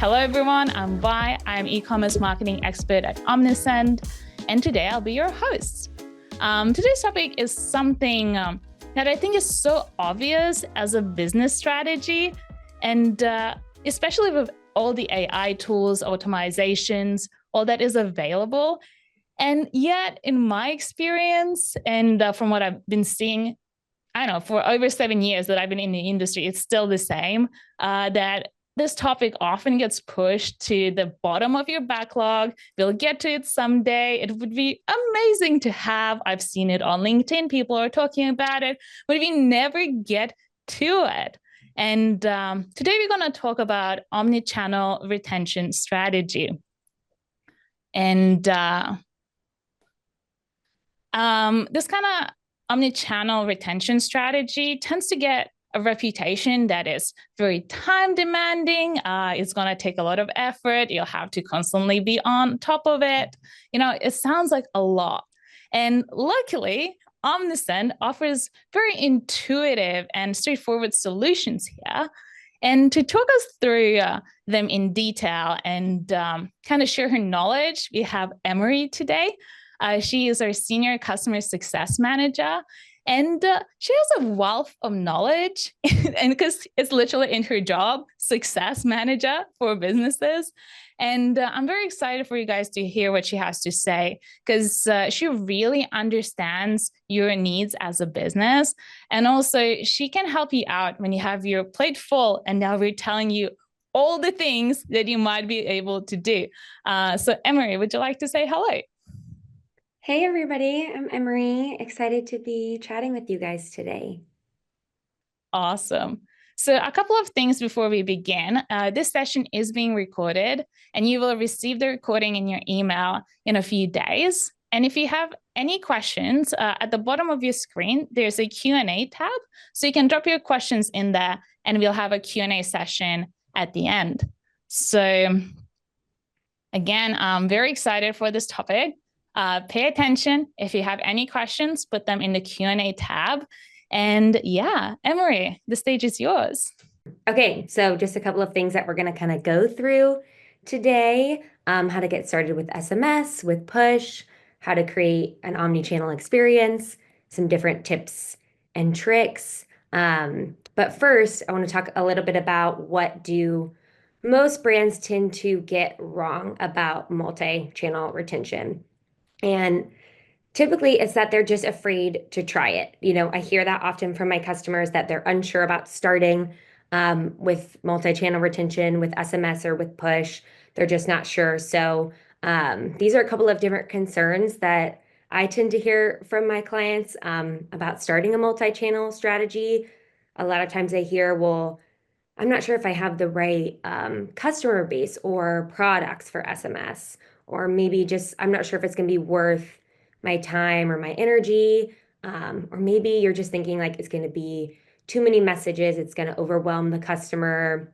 Hello everyone, I'm Vi. I'm e-commerce marketing expert at Omnisend, and today I'll be your host. Today's topic is something that I think is so obvious as a business strategy, and especially with all the AI tools, automatizations, all that is available. And yet, in my experience, and from what I've been seeing, I don't know, for over 7 years that I've been in the industry, it's still the same, that this topic often gets pushed to the bottom of your backlog. We'll get to it someday. It would be amazing to have. I've seen it on LinkedIn. People are talking about it, but we never get to it. And today we're going to talk about omnichannel retention strategy. And this kind of omnichannel retention strategy tends to get a reputation that is very time demanding. It's going to take a lot of effort. You'll have to constantly be on top of it. You know, it sounds like a lot. And luckily, Omnisend offers very intuitive and straightforward solutions here. And to talk us through them in detail and kind of share her knowledge, we have Emery today. She is our senior customer success manager, and she has a wealth of knowledge, and because it's literally in her job, success manager for businesses. And I'm very excited for you guys to hear what she has to say, because she really understands your needs as a business. And also she can help you out when you have your plate full and now we're telling you all the things that you might be able to do. So Emery, would you like to say hello? Hey everybody, I'm Emery. Excited to be chatting with you guys today. Awesome. So a couple of things before we begin. This session is being recorded and you will receive the recording in your email in a few days. And if you have any questions, at the bottom of your screen, there's a Q&A tab. So you can drop your questions in there and we'll have a Q&A session at the end. So again, I'm very excited for this topic. Pay attention. If you have any questions, put them in the Q&A tab. And yeah, Emery, the stage is yours. Okay, so just a couple of things that we're going to kind of go through today. How to get started with SMS, with push, how to create an omni-channel experience, some different tips and tricks. But first, I want to talk a little bit about what do most brands tend to get wrong about multi-channel retention. And typically, it's that they're just afraid to try it. You know, I hear that often from my customers that they're unsure about starting with multi-channel retention, with SMS or with push. They're just not sure. So these are a couple of different concerns that I tend to hear from my clients about starting a multi-channel strategy. A lot of times I hear, well, I'm not sure if I have the right customer base or products for SMS, or maybe just I'm not sure if it's going to be worth my time or my energy. Or maybe you're just thinking like it's going to be too many messages, it's going to overwhelm the customer,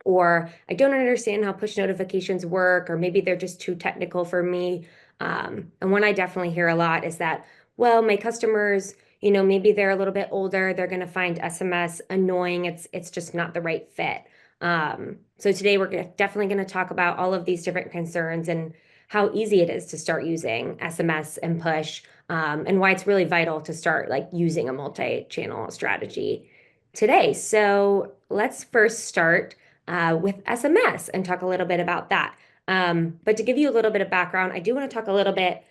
or I don't understand how push notifications work, or maybe they're just too technical for me. And one I definitely hear a lot is that, well, my customers, you know, maybe they're a little bit older, they're going to find SMS annoying. It's just not the right fit. So today we're definitely going to talk about all of these different concerns and how easy it is to start using SMS and push, and why it's really vital to start like using a multi-channel strategy today. So let's first start with SMS and talk a little bit about that. But to give you a little bit of background, I do want to talk a little bit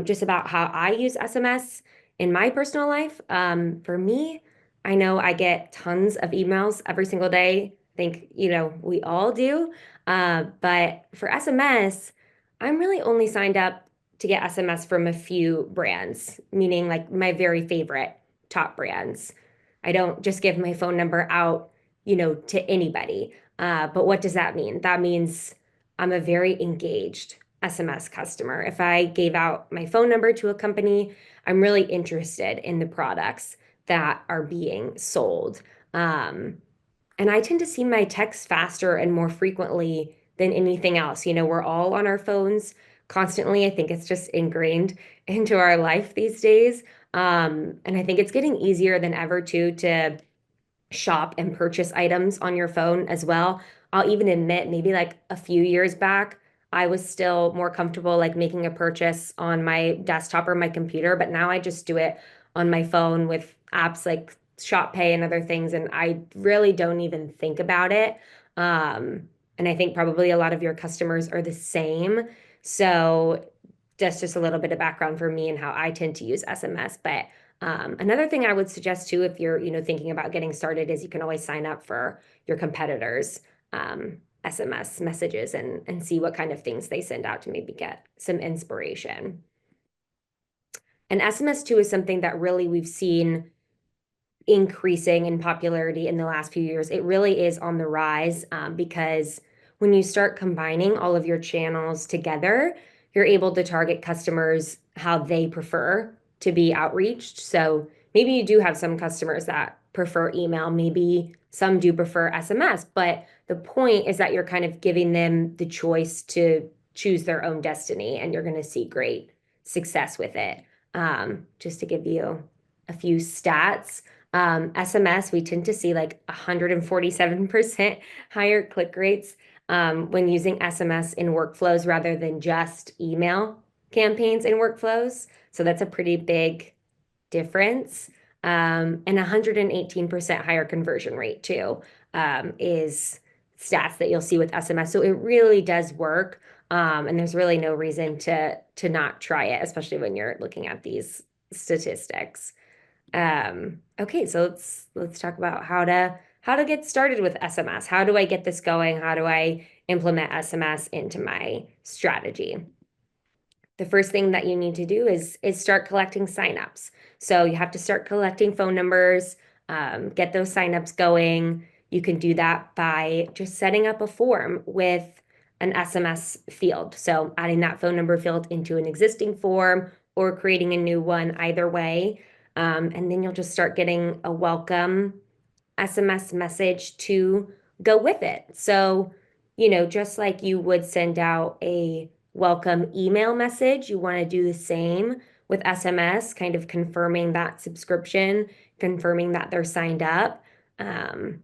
just about how I use SMS in my personal life. For me, I know I get tons of emails every single day. I think, you know, we all do. But for SMS, I'm really only signed up to get SMS from a few brands, meaning like my very favorite top brands. I don't just give my phone number out, you know, to anybody. But what does that mean? That means I'm a very engaged SMS customer. If I gave out my phone number to a company, I'm really interested in the products that are being sold. And I tend to see my texts faster and more frequently than anything else. You know, we're all on our phones constantly. I think it's just ingrained into our life these days. And I think it's getting easier than ever to shop and purchase items on your phone as well. I'll even admit maybe like a few years back, I was still more comfortable like making a purchase on my desktop or my computer, but now I just do it on my phone with apps like Shop Pay and other things, and I really don't even think about it. And I think probably a lot of your customers are the same. So that's just a little bit of background for me and how I tend to use SMS. But another thing I would suggest too, if you're, thinking about getting started, is you can always sign up for your competitors' SMS messages and see what kind of things they send out to maybe get some inspiration. And SMS too is something that really we've seen increasing in popularity in the last few years. It really is on the rise because when you start combining all of your channels together, you're able to target customers how they prefer to be outreached. So maybe you do have some customers that prefer email, maybe some do prefer SMS, but the point is that you're kind of giving them the choice to choose their own destiny, and you're going to see great success with it. Just to give you a few stats. SMS, we tend to see like 147% higher click rates when using SMS in workflows rather than just email campaigns in workflows. So that's a pretty big difference. And 118% higher conversion rate too is stats that you'll see with SMS. So it really does work. And there's really no reason to not try it, especially when you're looking at these statistics. Okay, so let's talk about how to get started with SMS. How do I get this going? How do I implement SMS into my strategy? The first thing that you need to do is start collecting signups. So you have to start collecting phone numbers, get those signups going. You can do that by just setting up a form with an SMS field. So adding that phone number field into an existing form or creating a new one, either way. And then you'll just start getting a welcome SMS message to go with it. So, just like you would send out a welcome email message, you want to do the same with SMS, kind of confirming that subscription, confirming that they're signed up. And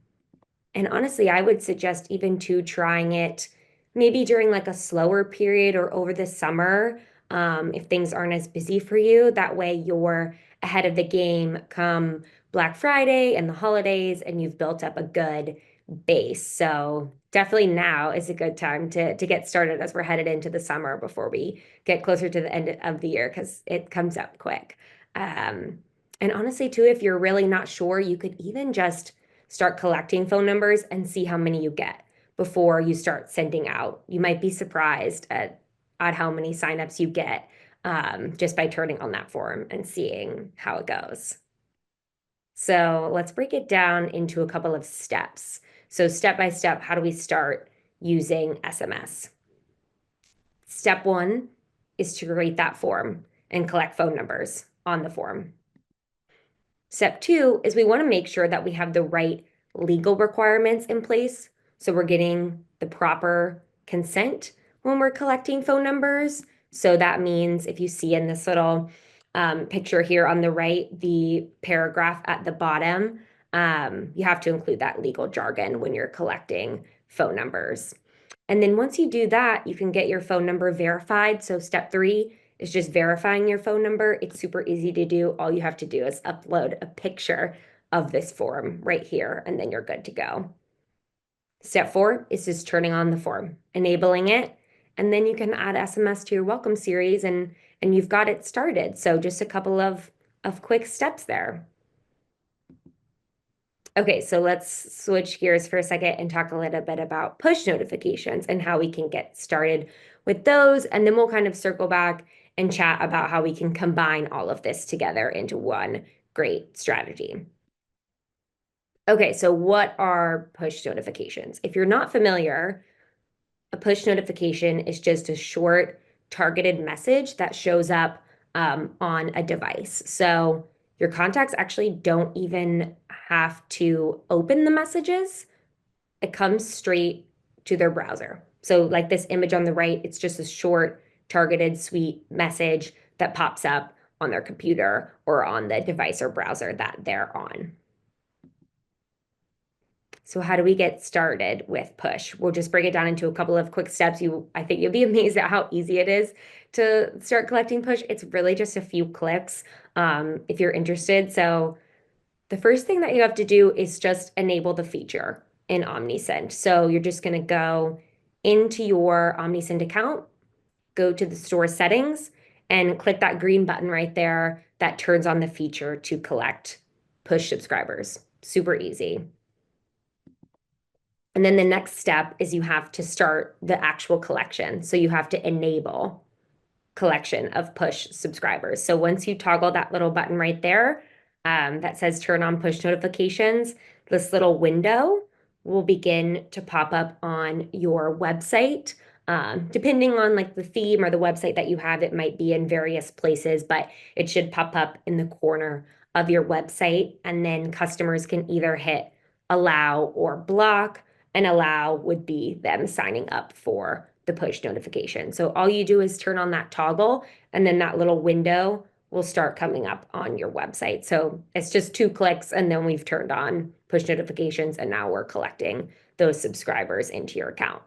honestly, I would suggest even to trying it maybe during like a slower period or over the summer, if things aren't as busy for you. That way you're ahead of the game come Black Friday and the holidays, and you've built up a good base. So definitely now is a good time to get started as we're headed into the summer before we get closer to the end of the year, because it comes up quick. And honestly, too, if you're really not sure, you could even just start collecting phone numbers and see how many you get before you start sending out. You might be surprised at how many signups you get just by turning on that form and seeing how it goes. So let's break it down into a couple of steps. So step by step, how do we start using SMS? Step one is to create that form and collect phone numbers on the form. Step two is we want to make sure that we have the right legal requirements in place. So we're getting the proper consent when we're collecting phone numbers. So that means if you see in this little picture here on the right, the paragraph at the bottom, you have to include that legal jargon when you're collecting phone numbers. And then once you do that, you can get your phone number verified. So step three is just verifying your phone number. It's super easy to do. All you have to do is upload a picture of this form right here, and then you're good to go. Step four is just turning on the form, enabling it, and then you can add SMS to your welcome series, and you've got it started. So just a couple of quick steps there. Okay, so let's switch gears for a second and talk a little bit about push notifications and how we can get started with those. And then we'll kind of circle back and chat about how we can combine all of this together into one great strategy. Okay, so what are push notifications? If you're not familiar, a push notification is just a short targeted message that shows up on a device. So your contacts actually don't even have to open the messages. It comes straight to their browser. So like this image on the right, it's just a short targeted sweet message that pops up on their computer or on the device or browser that they're on. So how do we get started with push? We'll just break it down into a couple of quick steps. I think you'll be amazed at how easy it is to start collecting push. It's really just a few clicks if you're interested. So the first thing that you have to do is just enable the feature in Omnisend. So you're just going to go into your Omnisend account, go to the store settings, and click that green button right there that turns on the feature to collect push subscribers. Super easy. And then the next step is you have to start the actual collection. So you have to enable collection of push subscribers. So once you toggle that little button right there that says turn on push notifications, this little window will begin to pop up on your website. Depending on like the theme or the website that you have, it might be in various places, but it should pop up in the corner of your website. And then customers can either hit allow or block, and allow would be them signing up for the push notification. So all you do is turn on that toggle, and then that little window will start coming up on your website. So it's just 2 clicks, and then we've turned on push notifications, and now we're collecting those subscribers into your account.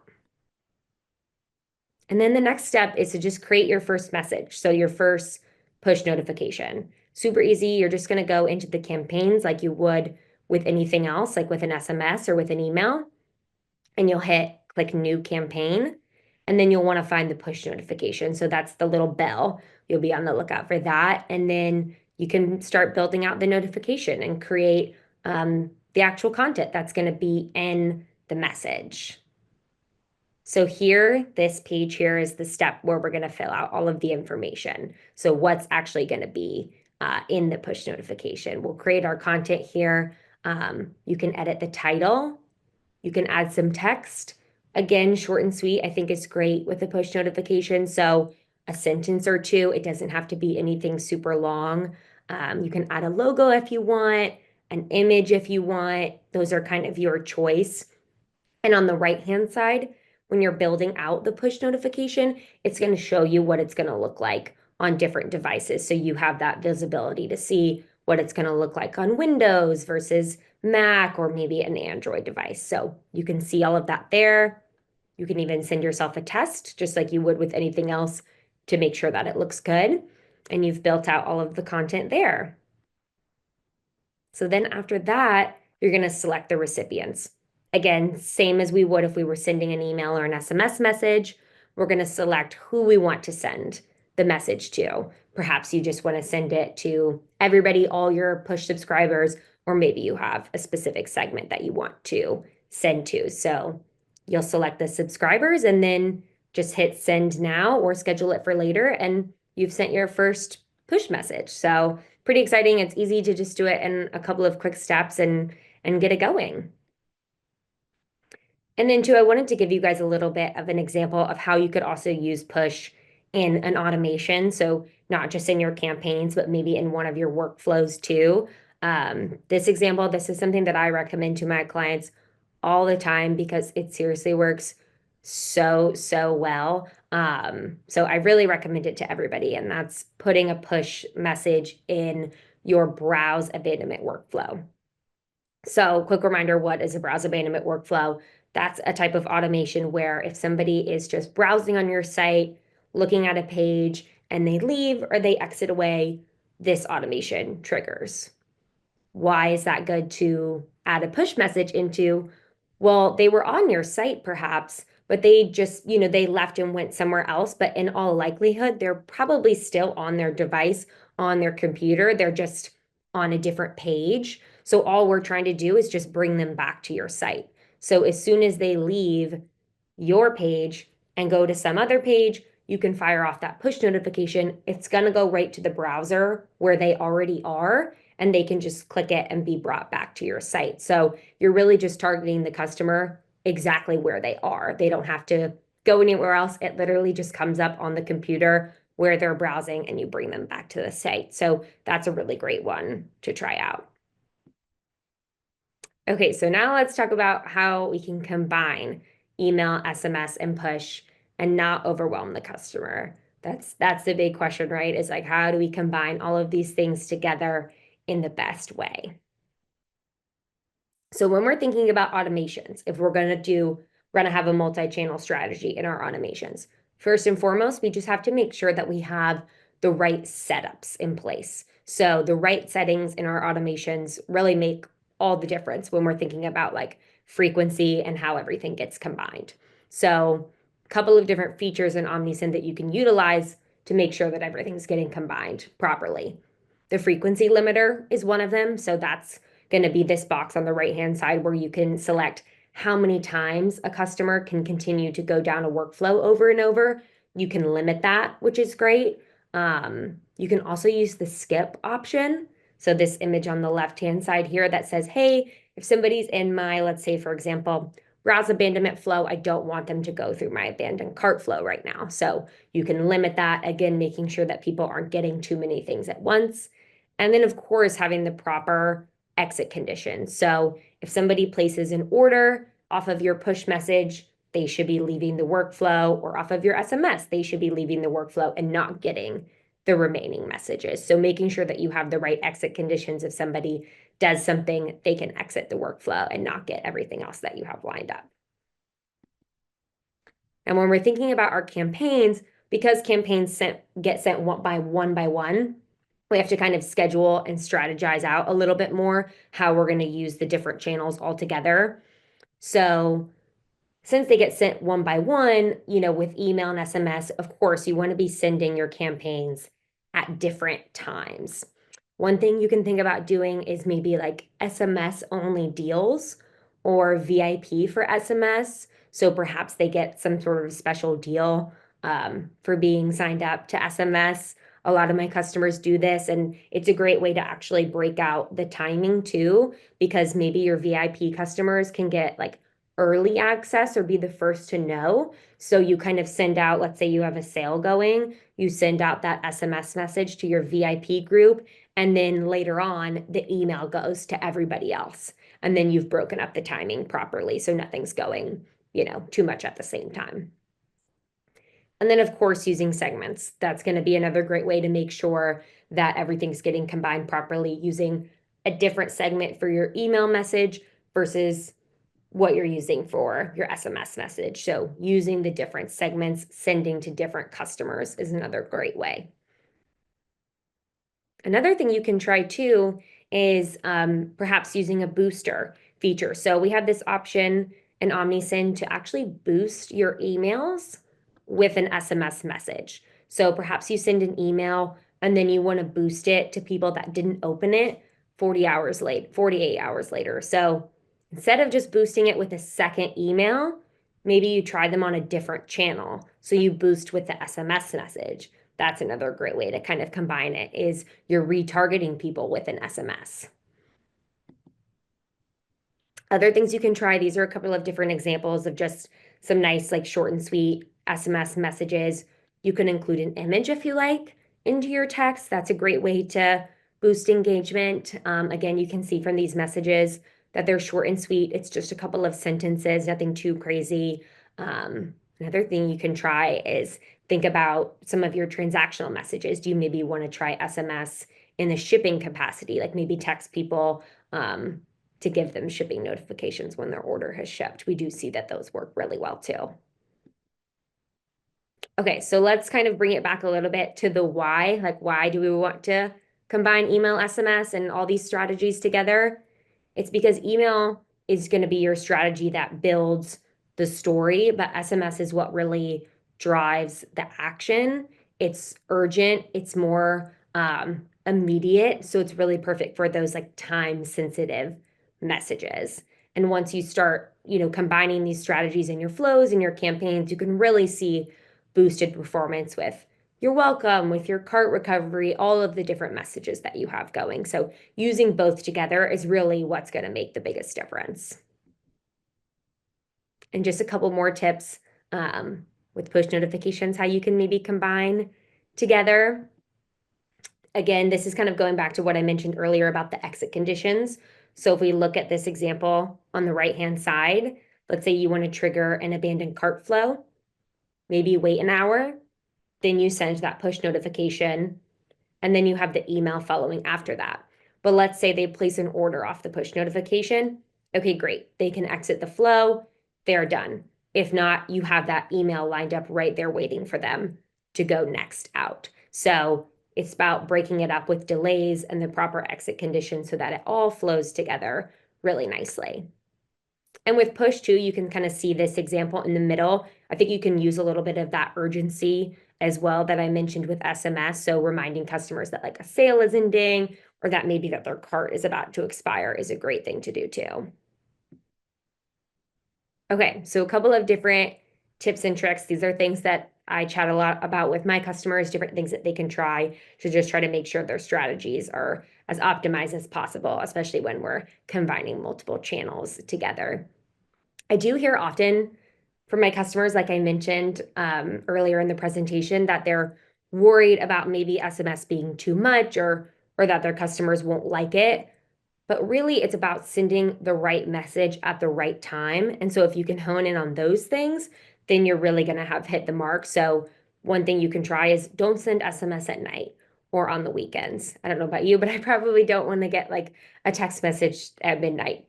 And then the next step is to just create your first message. So your first push notification. Super easy. You're just going to go into the campaigns like you would with anything else, like with an SMS or with an email, and you'll hit click new campaign, and then you'll want to find the push notification. So that's the little bell. You'll be on the lookout for that. And then you can start building out the notification and create the actual content that's going to be in the message. So here, this page here is the step where we're going to fill out all of the information. So what's actually going to be in the push notification. We'll create our content here. You can edit the title. You can add some text. Again, short and sweet, I think is great with the push notification. So a sentence or two, it doesn't have to be anything super long. You can add a logo if you want, an image if you want. Those are kind of your choice. And on the right-hand side, when you're building out the push notification, it's going to show you what it's going to look like on different devices. So you have that visibility to see what it's going to look like on Windows versus Mac or maybe an Android device. So you can see all of that there. You can even send yourself a test, just like you would with anything else, to make sure that it looks good. And you've built out all of the content there. So then after that, you're going to select the recipients. Again, same as we would if we were sending an email or an SMS message, we're going to select who we want to send the message to. Perhaps you just want to send it to everybody, all your push subscribers, or maybe you have a specific segment that you want to send to. So you'll select the subscribers and then just hit send now or schedule it for later, and you've sent your first push message. So pretty exciting. It's easy to just do it in a couple of quick steps and get it going. And then too, I wanted to give you guys a little bit of an example of how you could also use push in an automation. So not just in your campaigns, but maybe in one of your workflows too. This example, this is something that I recommend to my clients all the time because it seriously works so well. So I really recommend it to everybody, and that's putting a push message in your browse abandonment workflow. So quick reminder, what is a browse abandonment workflow? That's a type of automation where if somebody is just browsing on your site, looking at a page, and they leave or they exit away, this automation triggers. Why is that good to add a push message into? Well, they were on your site perhaps, but they just, they left and went somewhere else. But in all likelihood, they're probably still on their device, on their computer. They're just on a different page. So all we're trying to do is just bring them back to your site. So as soon as they leave your page and go to some other page, you can fire off that push notification. It's going to go right to the browser where they already are, and they can just click it and be brought back to your site. So you're really just targeting the customer exactly where they are. They don't have to go anywhere else. It literally just comes up on the computer where they're browsing, and you bring them back to the site. So that's a really great one to try out. Okay, so now let's talk about how we can combine email, SMS, and push and not overwhelm the customer. That's the big question, right? Is like, how do we combine all of these things together in the best way? So when we're thinking about automations, if we're going to have a multi-channel strategy in our automations, first and foremost, we just have to make sure that we have the right setups in place. So the right settings in our automations really make all the difference when we're thinking about like frequency and how everything gets combined. So a couple of different features in Omnisend that you can utilize to make sure that everything's getting combined properly. The frequency limiter is one of them. So that's going to be this box on the right-hand side where you can select how many times a customer can continue to go down a workflow over and over. You can limit that, which is great. You can also use the skip option. So this image on the left-hand side here that says, hey, if somebody's in my, let's say, for example, browse abandonment flow, I don't want them to go through my abandoned cart flow right now. So you can limit that, again, making sure that people aren't getting too many things at once. And then, of course, having the proper exit conditions. So if somebody places an order off of your push message, they should be leaving the workflow, or off of your SMS, they should be leaving the workflow and not getting the remaining messages. So making sure that you have the right exit conditions. If somebody does something, they can exit the workflow and not get everything else that you have lined up. And when we're thinking about our campaigns, because campaigns get sent one by one, we have to kind of schedule and strategize out a little bit more how we're going to use the different channels all together. So since they get sent one by one, with email and SMS, of course, you want to be sending your campaigns at different times. One thing you can think about doing is maybe like SMS only deals or VIP for SMS. So perhaps they get some sort of special deal for being signed up to SMS. A lot of my customers do this, and it's a great way to actually break out the timing too, because maybe your VIP customers can get like early access or be the first to know. So you kind of send out, let's say you have a sale going, you send out that SMS message to your VIP group, and then later on, the email goes to everybody else. And then you've broken up the timing properly. So nothing's going, too much at the same time. And then, of course, using segments. That's going to be another great way to make sure that everything's getting combined properly, using a different segment for your email message versus what you're using for your SMS message. So using the different segments, sending to different customers is another great way. Another thing you can try too is perhaps using a booster feature. So we have this option in Omnisend to actually boost your emails with an SMS message. So perhaps you send an email and then you want to boost it to people that didn't open it 48 hours later. So instead of just boosting it with a second email, maybe you try them on a different channel. So you boost with the SMS message. That's another great way to kind of combine it, is you're retargeting people with an SMS. Other things you can try, these are a couple of different examples of just some nice, like short and sweet SMS messages. You can include an image if you like into your text. That's a great way to boost engagement. Again, you can see from these messages that they're short and sweet. It's just a couple of sentences, nothing too crazy. Another thing you can try is think about some of your transactional messages. Do you maybe want to try SMS in the shipping capacity, like maybe text people to give them shipping notifications when their order has shipped? We do see that those work really well too. Okay, so let's kind of bring it back a little bit to the why. Like, why do we want to combine email, SMS, and all these strategies together? It's because email is going to be your strategy that builds the story, but SMS is what really drives the action. It's urgent, it's more immediate. So it's really perfect for those like time sensitive messages. And once you start, combining these strategies in your flows and your campaigns, you can really see boosted performance with you're welcome, with your cart recovery, all of the different messages that you have going. So using both together is really what's going to make the biggest difference. And just a couple more tips with push notifications, how you can maybe combine together. Again, this is kind of going back to what I mentioned earlier about the exit conditions. So if we look at this example on the right-hand side, let's say you want to trigger an abandoned cart flow, maybe wait an hour, then you send that push notification, and then you have the email following after that. But let's say they place an order off the push notification, Okay, great. They can exit the flow. They're done. If not, you have that email lined up right there waiting for them to go next out. So it's about breaking it up with delays and the proper exit conditions so that it all flows together really nicely. And with push too, you can kind of see this example in the middle. I think you can use a little bit of that urgency as well that I mentioned with SMS. So reminding customers that like a sale is ending or that maybe that their cart is about to expire is a great thing to do too. Okay, so a couple of different tips and tricks. These are things that I chat a lot about with my customers, different things that they can try to just try to make sure their strategies are as optimized as possible, especially when we're combining multiple channels together. I do hear often from my customers, like I mentioned earlier in the presentation, that they're worried about maybe SMS being too much or that their customers won't like it. But really, it's about sending the right message at the right time. And so if you can hone in on those things, then you're really going to have hit the mark. So one thing you can try is don't send SMS at night or on the weekends. I don't know about you, but I probably don't want to get like a text message at midnight,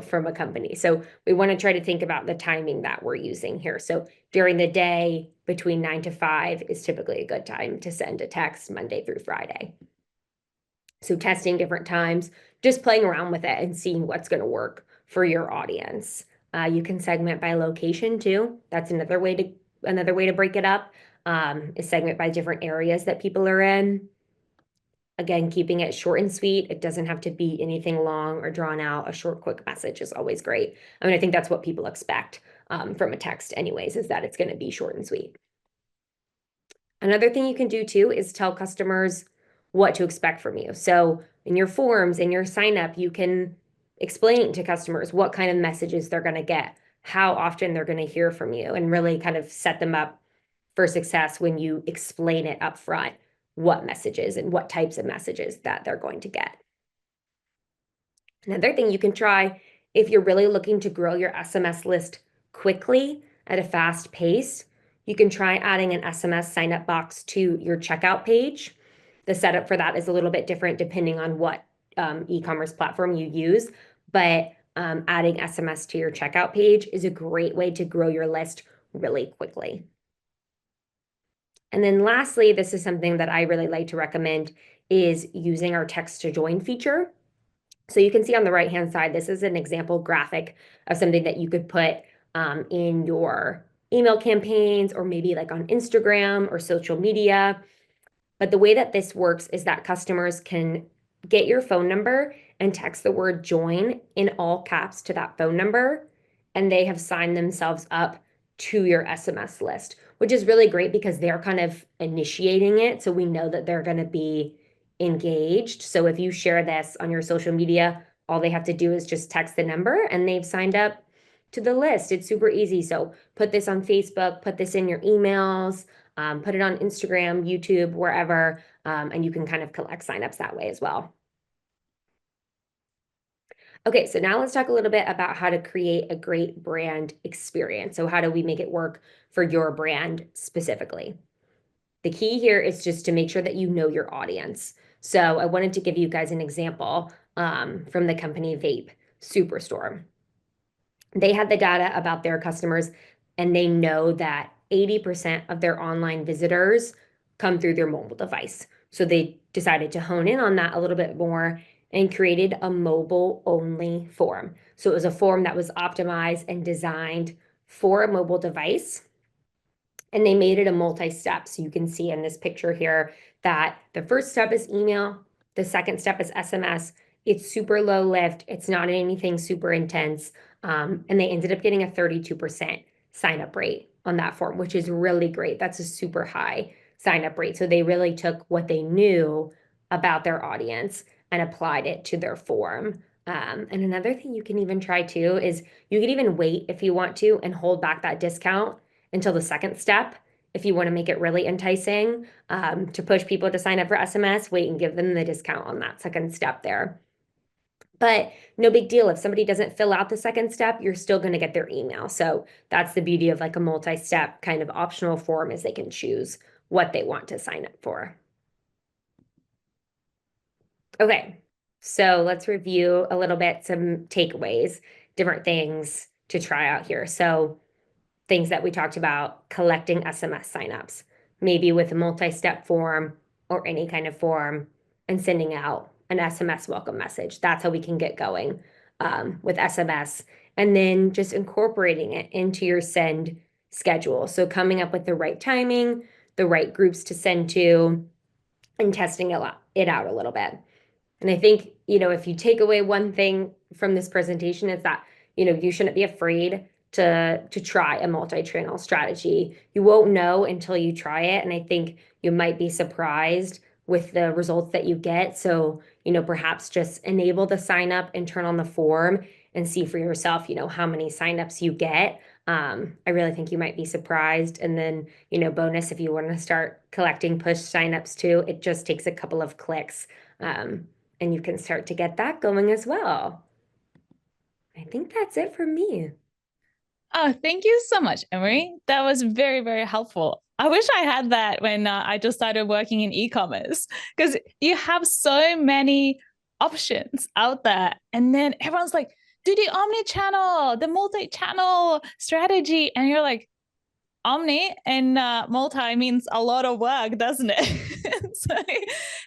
from a company. So we want to try to think about the timing that we're using here. So during the day between 9 to 5 is typically a good time to send a text Monday through Friday. So testing different times, just playing around with it and seeing what's going to work for your audience. You can segment by location too. That's another way to break it up. Is segment by different areas that people are in. Again, keeping it short and sweet. It doesn't have to be anything long or drawn out. A short, quick message is always great. I mean, I think that's what people expect from a text, anyways, is that it's going to be short and sweet. Another thing you can do too is tell customers what to expect from you. So in your forms, in your sign up, you can explain to customers what kind of messages they're going to get, how often they're going to hear from you, and really kind of set them up for success when you explain it up front, what messages and what types of messages that they're going to get. Another thing you can try if you're really looking to grow your SMS list quickly at a fast pace, you can try adding an SMS sign up box to your checkout page. The setup for that is a little bit different depending on what e-commerce platform you use, but adding SMS to your checkout page is a great way to grow your list really quickly. And then lastly, this is something that I really like to recommend is using our text to join feature. So you can see on the right-hand side, this is an example graphic of something that you could put in your email campaigns or maybe like on Instagram or social media. But the way that this works is that customers can get your phone number and text the word join in all caps to that phone number, and they have signed themselves up to your SMS list, which is really great because they're kind of initiating it. So we know that they're going to be engaged. So if you share this on your social media, all they have to do is just text the number and they've signed up to the list. It's super easy. So put this on Facebook, put this in your emails, put it on Instagram, YouTube, wherever, and you can kind of collect signups that way as well. Okay, so now let's talk a little bit about how to create a great brand experience. So how do we make it work for your brand specifically? The key here is just to make sure that you know your audience. So I wanted to give you guys an example from the company Vape Superstore. They had the data about their customers, and they know that 80% of their online visitors come through their mobile device. So they decided to hone in on that a little bit more and created a mobile only form. So it was a form that was optimized and designed for a mobile device. And they made it a multi-step. So you can see in this picture here that the first step is email, the second step is SMS. It's super low lift. It's not anything super intense. And they ended up getting a 32% sign up rate on that form, which is really great. That's a super high sign up rate. So they really took what they knew about their audience and applied it to their form. And another thing you can even try too is you can even wait if you want to and hold back that discount until the second step. If you want to make it really enticing to push people to sign up for SMS, wait and give them the discount on that second step there. But no big deal. If somebody doesn't fill out the second step, you're still going to get their email. So that's the beauty of like a multi-step kind of optional form is they can choose what they want to sign up for. Okay, so let's review a little bit some takeaways. different things to try out here. So things that we talked about, collecting SMS signups, maybe with a multi-step form or any kind of form, and sending out an SMS welcome message. That's how we can get going with SMS. And then just incorporating it into your send schedule. So coming up with the right timing, the right groups to send to, and testing it out a little bit. And I think, if you take away one thing from this presentation, it's that, you shouldn't be afraid to try a multi-channel strategy. You won't know until you try it. And I think you might be surprised with the results that you get. So, perhaps just enable the sign up and turn on the form and see for yourself, how many signups you get. I really think you might be surprised. And then, bonus, if you want to start collecting push signups too, it just takes a couple of clicks. And you can start to get that going as well. I think that's it for me. Oh, thank you so much, Emery. That was very, very helpful. I wish I had that when I just started working in e-commerce, because you have so many options out there. And then everyone's like, do the omni-channel, the multi-channel strategy. And you're like, omni and multi means a lot of work, doesn't it? So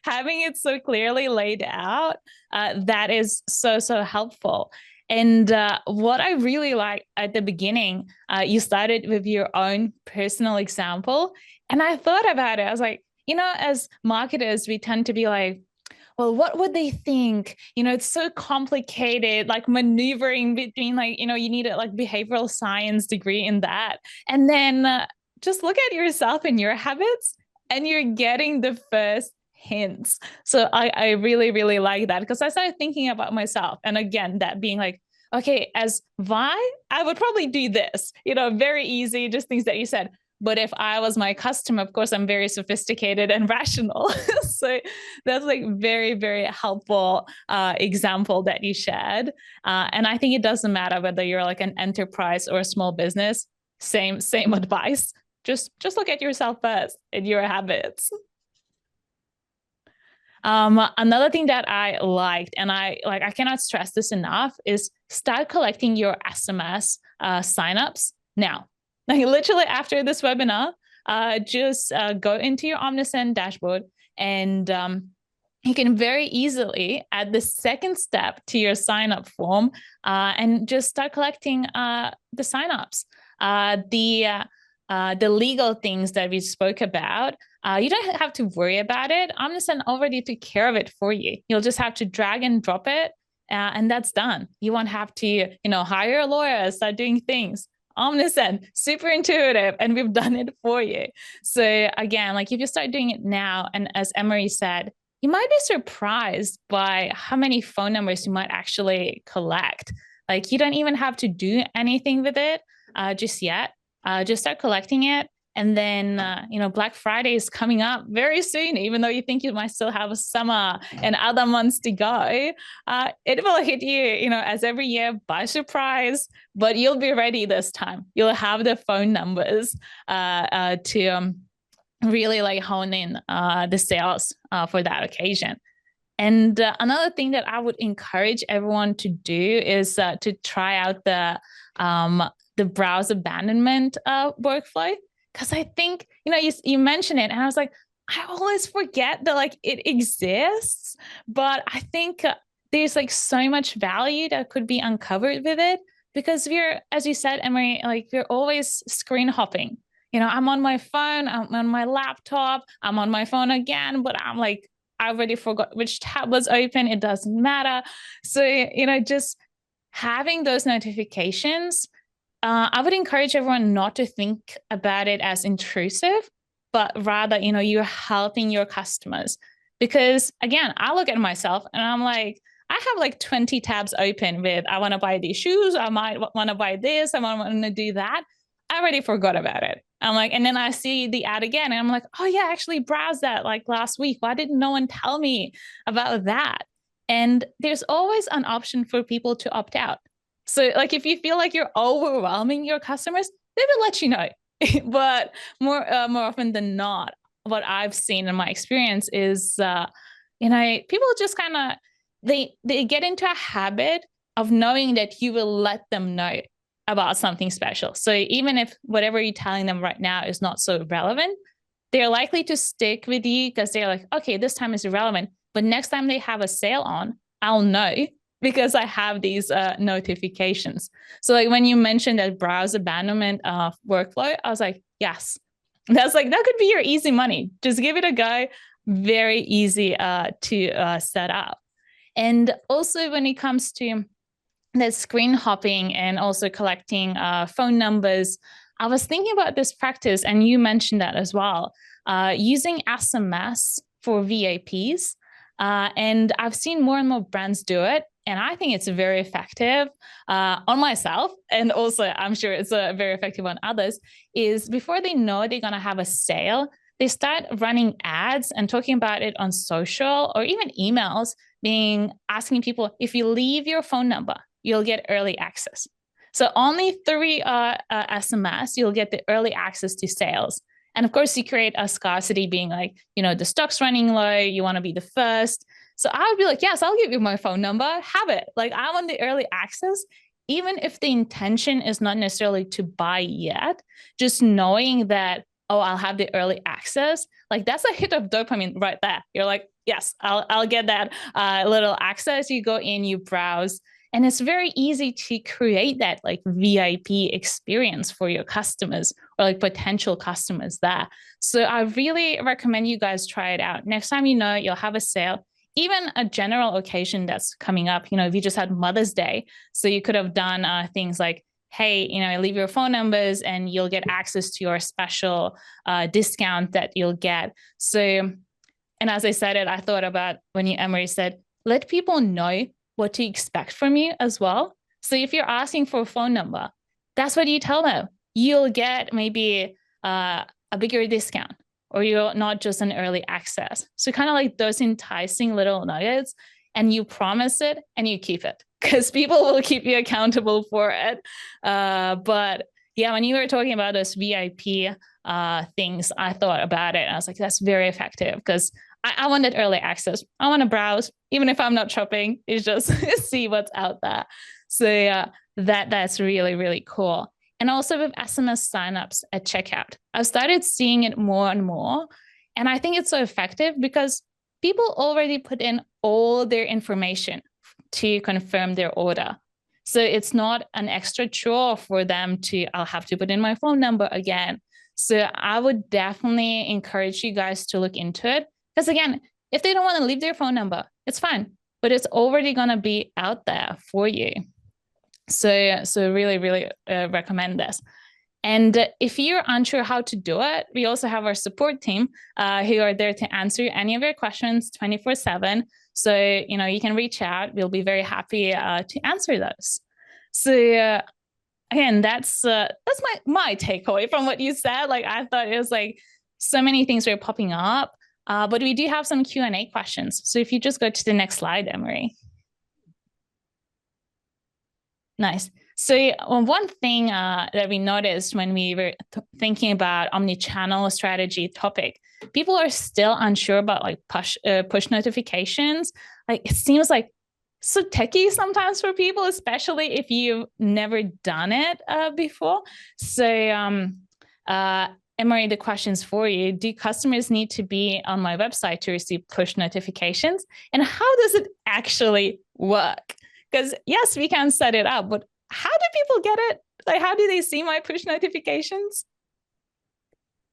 having it so clearly laid out, that is so, so helpful. And what I really like at the beginning, you started with your own personal example. And I thought about it. I was like, as marketers, we tend to be like, well, what would they think? It's so complicated, like maneuvering between you need a behavioral science degree in that. And then just look at yourself and your habits, and you're getting the first hints. So I really, really like that, because I started thinking about myself. And again, that being like, okay, as Vi, I would probably do this, very easy, just things that you said. But if I was my customer, of course, I'm very sophisticated and rational. So that's like very, very helpful example that you shared. And I think it doesn't matter whether you're like an enterprise or a small business. Same advice. Just look at yourself first and your habits. Another thing that I liked, and I cannot stress this enough, is start collecting your SMS signups now. Like literally after this webinar, just go into your Omnisend dashboard, and you can very easily add the second step to your sign up form, and just start collecting the signups. The legal things that we spoke about, you don't have to worry about it. Omnisend already took care of it for you. You'll just have to drag and drop it, and that's done. You won't have to, hire a lawyer, start doing things. Omnisend, super intuitive, and we've done it for you. So again, like if you start doing it now, and as Emery said, you might be surprised by how many phone numbers you might actually collect. Like you don't even have to do anything with it just yet. Just start collecting it. And then, Black Friday is coming up very soon, even though you think you might still have a summer and other months to go. It will hit you, as every year by surprise, but you'll be ready this time. You'll have the phone numbers to really like hone in the sales for that occasion. And another thing that I would encourage everyone to do is to try out the browse abandonment workflow. Because I think, you mentioned it, and I was like, I always forget that like it exists, but I think there's like so much value that could be uncovered with it, because we're, as you said, Emery, like we're always screen hopping. I'm on my phone, I'm on my laptop, I'm on my phone again, but I'm like, I already forgot which tab was open. It doesn't matter. So, just having those notifications, I would encourage everyone not to think about it as intrusive, but rather, you're helping your customers. Because again, I look at myself and I'm like, I have like 20 tabs open with, I want to buy these shoes, I might want to buy this, I want to do that. I already forgot about it. I'm like, and then I see the ad again and I'm like, oh yeah, I actually browsed that like last week. Why didn't no one tell me about that? And there's always an option for people to opt out. So like if you feel like you're overwhelming your customers, they will let you know. But more often than not, what I've seen in my experience is people just kind of they get into a habit of knowing that you will let them know about something special. So even if whatever you're telling them right now is not so relevant, they're likely to stick with you because they're like, okay, this time is irrelevant, but next time they have a sale on, I'll know because I have these notifications. So like when you mentioned that browse abandonment workflow, I was like, yes, that's like, that could be your easy money. Just give it a go. Very easy to set up. And also when it comes to the screen hopping and also collecting phone numbers, I was thinking about this practice, and you mentioned that as well, using SMS for VAPs. And I've seen more and more brands do it. And I think it's very effective on myself. And also, I'm sure it's very effective on others. Is before they know they're going to have a sale, they start running ads and talking about it on social or even emails, being asking people, if you leave your phone number, you'll get early access. So only through SMS, you'll get the early access to sales. And of course, you create a scarcity being like, the stock's running low, you want to be the first. So I would be like, yes, I'll give you my phone number, have it. Like I want the early access, even if the intention is not necessarily to buy yet, just knowing that, oh, I'll have the early access, like that's a hit of dopamine right there. You're like, yes, I'll get that little access. You go in, you browse, and it's very easy to create that like VIP experience for your customers or like potential customers there. So I really recommend you guys try it out. Next time you'll have a sale, even a general occasion that's coming up. If you just had Mother's Day, so you could have done things like, hey, leave your phone numbers and you'll get access to your special discount that you'll get. So, and as I said it, I thought about when Emery said, let people know what to expect from you as well. So if you're asking for a phone number, that's what you tell them. You'll get maybe a bigger discount, or you're not just an early access. So kind of like those enticing little nuggets, and you promise it and you keep it because people will keep you accountable for it. But yeah, when you were talking about those VIP things, I thought about it. And I was like, that's very effective because I wanted early access. I want to browse, even if I'm not shopping, is just see what's out there. So yeah, that's really, really cool. And also with SMS signups at checkout, I've started seeing it more and more. And I think it's so effective because people already put in all their information to confirm their order. So it's not an extra chore for them I'll have to put in my phone number again. So I would definitely encourage you guys to look into it. Because again, if they don't want to leave their phone number, it's fine, but it's already going to be out there for you. So really, really recommend this. And if you're unsure how to do it, we also have our support team who are there to answer any of your questions 24/7. So, you can reach out. We'll be very happy to answer those. So again, that's my takeaway from what you said. Like I thought it was like so many things were popping up, but we do have some Q&A questions. So if you just go to the next slide, Emery. Nice. So one thing that we noticed when we were thinking about omni-channel strategy topic, people are still unsure about like push notifications. Like it seems like so techy sometimes for people, especially if you've never done it before. So Emery, the question's for you. Do customers need to be on my website to receive push notifications? And how does it actually work? Because yes, we can set it up, but how do people get it? Like, how do they see my push notifications?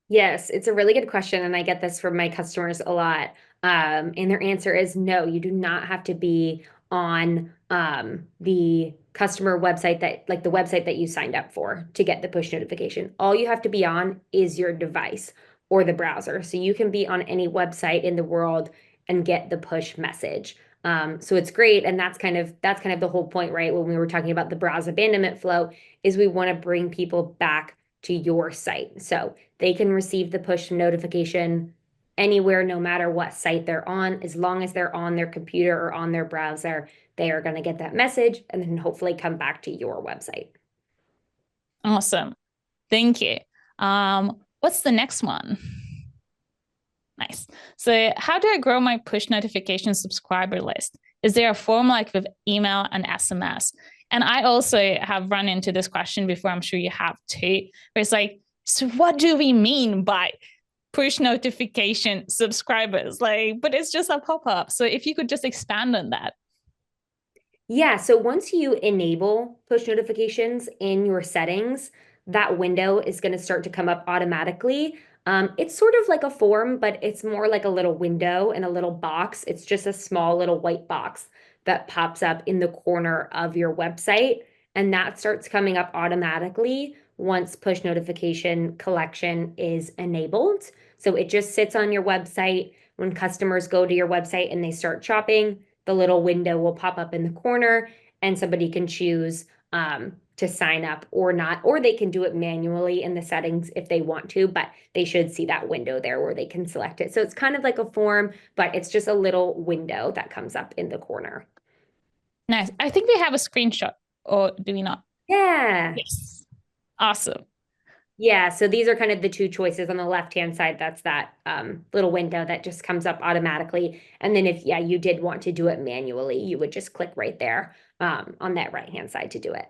Yes, it's a really good question, and I get this from my customers a lot. And their answer is no, you do not have to be on the customer website the website that you signed up for to get the push notification. All you have to be on is your device or the browser. So you can be on any website in the world and get the push message. So it's great, and that's kind of the whole point, right? When we were talking about the browse abandonment flow, is we want to bring people back to your site. So they can receive the push notification anywhere, no matter what site they're on. As long as they're on their computer or on their browser, they are going to get that message and then hopefully come back to your website. Awesome. Thank you. What's the next one? Nice. So how do I grow my push notification subscriber list? Is there a form like with email and SMS? And I also have run into this question before. I'm sure you have too, where it's like, so what do we mean by push notification subscribers? Like, but it's just a pop-up. So if you could just expand on that. Yeah, so once you enable push notifications in your settings, that window is going to start to come up automatically. It's sort of like a form, but it's more like a little window and a little box. It's just a small little white box that pops up in the corner of your website, and that starts coming up automatically once push notification collection is enabled. So it just sits on your website. When customers go to your website and they start shopping, the little window will pop up in the corner and somebody can choose to sign up or not, or they can do it manually in the settings if they want to, but they should see that window there where they can select it. So it's kind of like a form, but it's just a little window that comes up in the corner. Nice. I think we have a screenshot, or do we not? Yeah. Yes. Awesome. Yeah, so these are kind of the two choices on the left-hand side. That's that little window that just comes up automatically. And then if, yeah, you did want to do it manually, you would just click right there on that right-hand side to do it.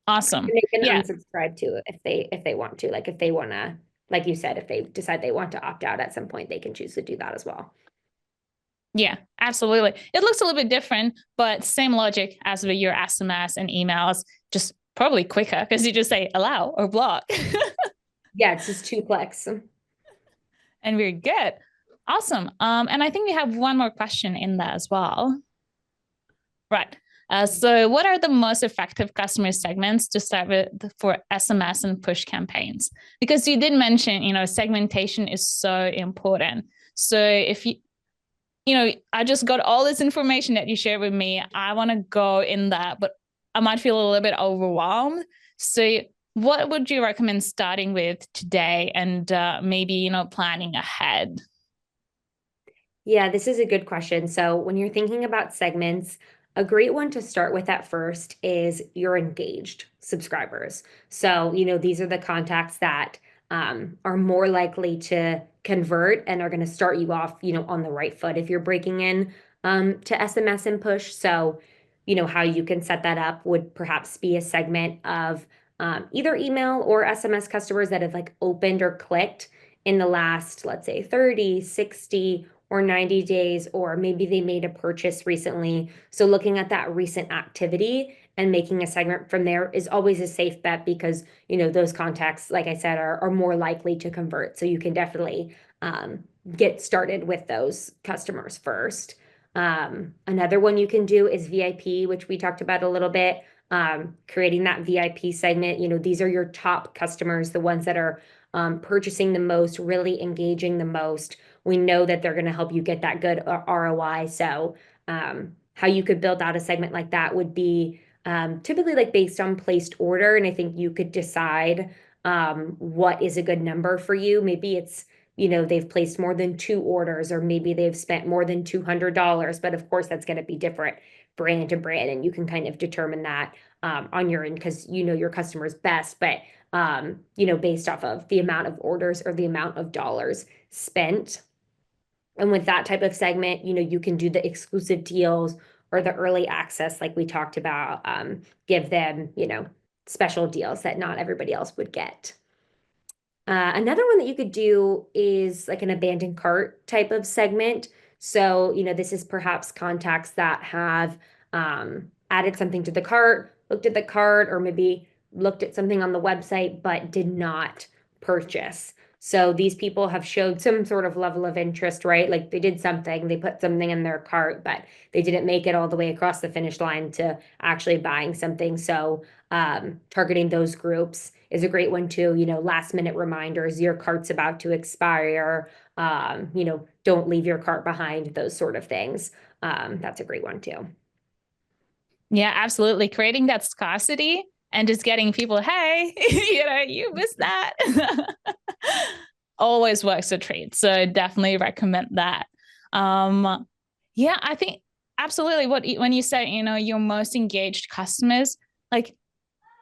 Awesome. And they can Yeah. unsubscribe too if they want to. Like if they want to, like you said, if they decide they want to opt out at some point, they can choose to do that as well. Yeah, absolutely. It looks a little bit different, but same logic as with your SMS and emails, just probably quicker because you just say allow or block. Yeah, it's just 2 clicks. And we're good. Awesome. And I think we have one more question in there as well. Right. So what are the most effective customer segments to start with for SMS and push campaigns? Because you did mention, segmentation is so important. So if I just got all this information that you shared with me. I want to go in that, but I might feel a little bit overwhelmed. So what would you recommend starting with today and maybe, planning ahead? Yeah, this is a good question. So, when you're thinking about segments, a great one to start with at first is your engaged subscribers. So, these are the contacts that are more likely to convert and are going to start you off, on the right foot if you're breaking in to SMS and push. So, how you can set that up would perhaps be a segment of either email or SMS customers that have like opened or clicked in the last, let's say, 30, 60, or 90 days, or maybe they made a purchase recently. So looking at that recent activity and making a segment from there is always a safe bet because, those contacts, like I said, are more likely to convert. So you can definitely get started with those customers first. Another one you can do is VIP, which we talked about a little bit. Creating that VIP segment, these are your top customers, the ones that are purchasing the most, really engaging the most. We know that they're going to help you get that good ROI. So, how you could build out a segment like that would be typically like based on placed order. And I think you could decide what is a good number for you. Maybe it's, they've placed more than 2 orders, or maybe they've spent more than $200. But of course, that's going to be different brand to brand. And you can kind of determine that on your end because you know your customers best. But based off of the amount of orders or the amount of dollars spent. And with that type of segment, you can do the exclusive deals or the early access, like we talked about, give them, special deals that not everybody else would get. Another one that you could do is like an abandoned cart type of segment. So, this is perhaps contacts that have added something to the cart, looked at the cart, or maybe looked at something on the website, but did not purchase. So these people have showed some sort of level of interest, right? Like they did something, they put something in their cart, but they didn't make it all the way across the finish line to actually buying something. So targeting those groups is a great one too. Last minute reminders, your cart's about to expire. Don't leave your cart behind, those sort of things. That's a great one too. Yeah, absolutely. Creating that scarcity and just getting people, hey, you missed that. Always works a treat. So definitely recommend that. Yeah, I think absolutely when you say, your most engaged customers, like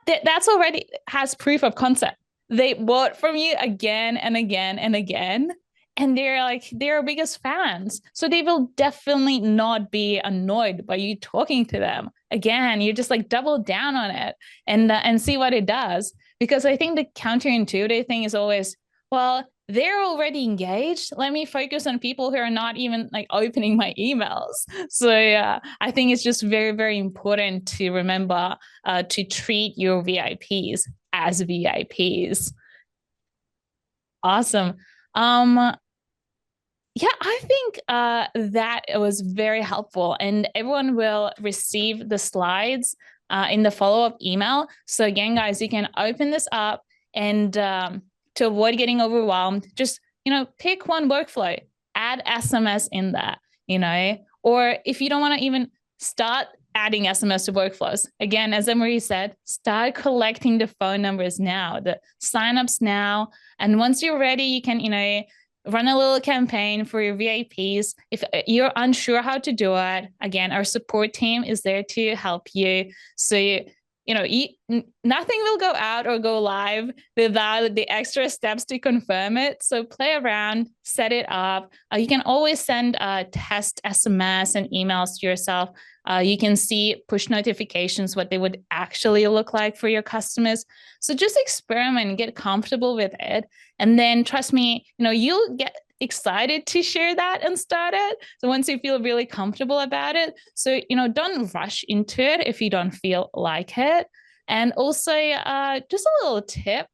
that's already has proof of concept. They bought from you again and again and again. and they're like their biggest fans. So they will definitely not be annoyed by you talking to them. Again, you just like double down on it and see what it does. Because I think the counterintuitive thing is always, well, they're already engaged. Let me focus on people who are not even like opening my emails. So I think it's just very, very important to remember to treat your VIPs as VIPs. Awesome. Um, yeah, I think that it was very helpful, and everyone will receive the slides in the follow-up email. So again, guys, you can open this up and to avoid getting overwhelmed, just pick one workflow, add SMS in there, or if you don't want to even start adding SMS to workflows, again, as Emery said, start collecting the phone numbers now, the signups now, and once you're ready, you can run a little campaign for your VIPs. If you're unsure how to do it, again, our support team is there to help you. So nothing will go out or go live without the extra steps to confirm it. So play around, set it up. You can always send test SMS and emails to yourself. You can see push notifications, what they would actually look like for your customers. So just experiment, get comfortable with it. And then trust me, you'll get excited to share that and start it. So once you feel really comfortable about it, so don't rush into it if you don't feel like it. And also, just a little tip.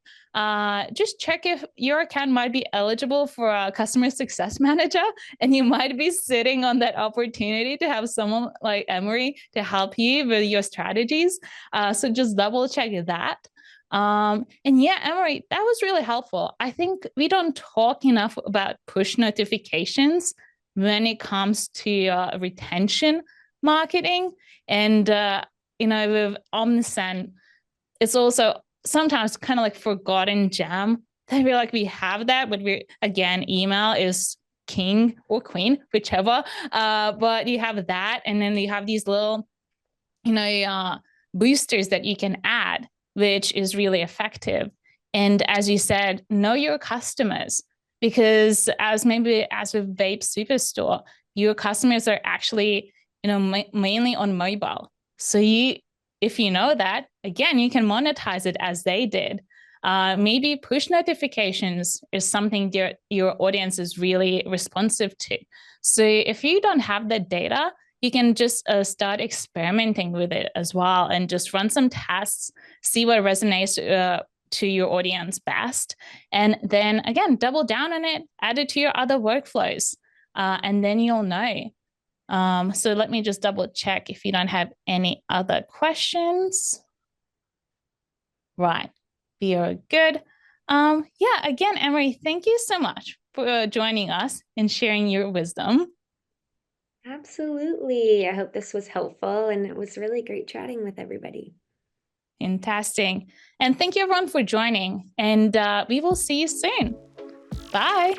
Just check if your account might be eligible for a customer success manager, and you might be sitting on that opportunity to have someone like Emery to help you with your strategies. So just double check that. And yeah, Emery, that was really helpful. I think we don't talk enough about push notifications when it comes to retention marketing. And, with Omnisend, it's also sometimes kind of like forgotten gem. I feel like we have that, but again, email is king or queen, whichever. But you have that, and then you have these little, boosters that you can add, which is really effective. And as you said, know your customers, because as with Vape Superstore, your customers are actually, mainly on mobile. So if you know that, again, you can monetize it as they did. Maybe push notifications is something your audience is really responsive to. So if you don't have that data, you can just start experimenting with it as well, and just run some tests, see what resonates to your audience best. And then again, double down on it, add it to your other workflows, and then you'll know. So let me just double check if you don't have any other questions. Right, we are good. Yeah, again, Emery, thank you so much for joining us and sharing your wisdom. Absolutely. I hope this was helpful, and it was really great chatting with everybody. Fantastic. And thank you everyone for joining, and we will see you soon. Bye.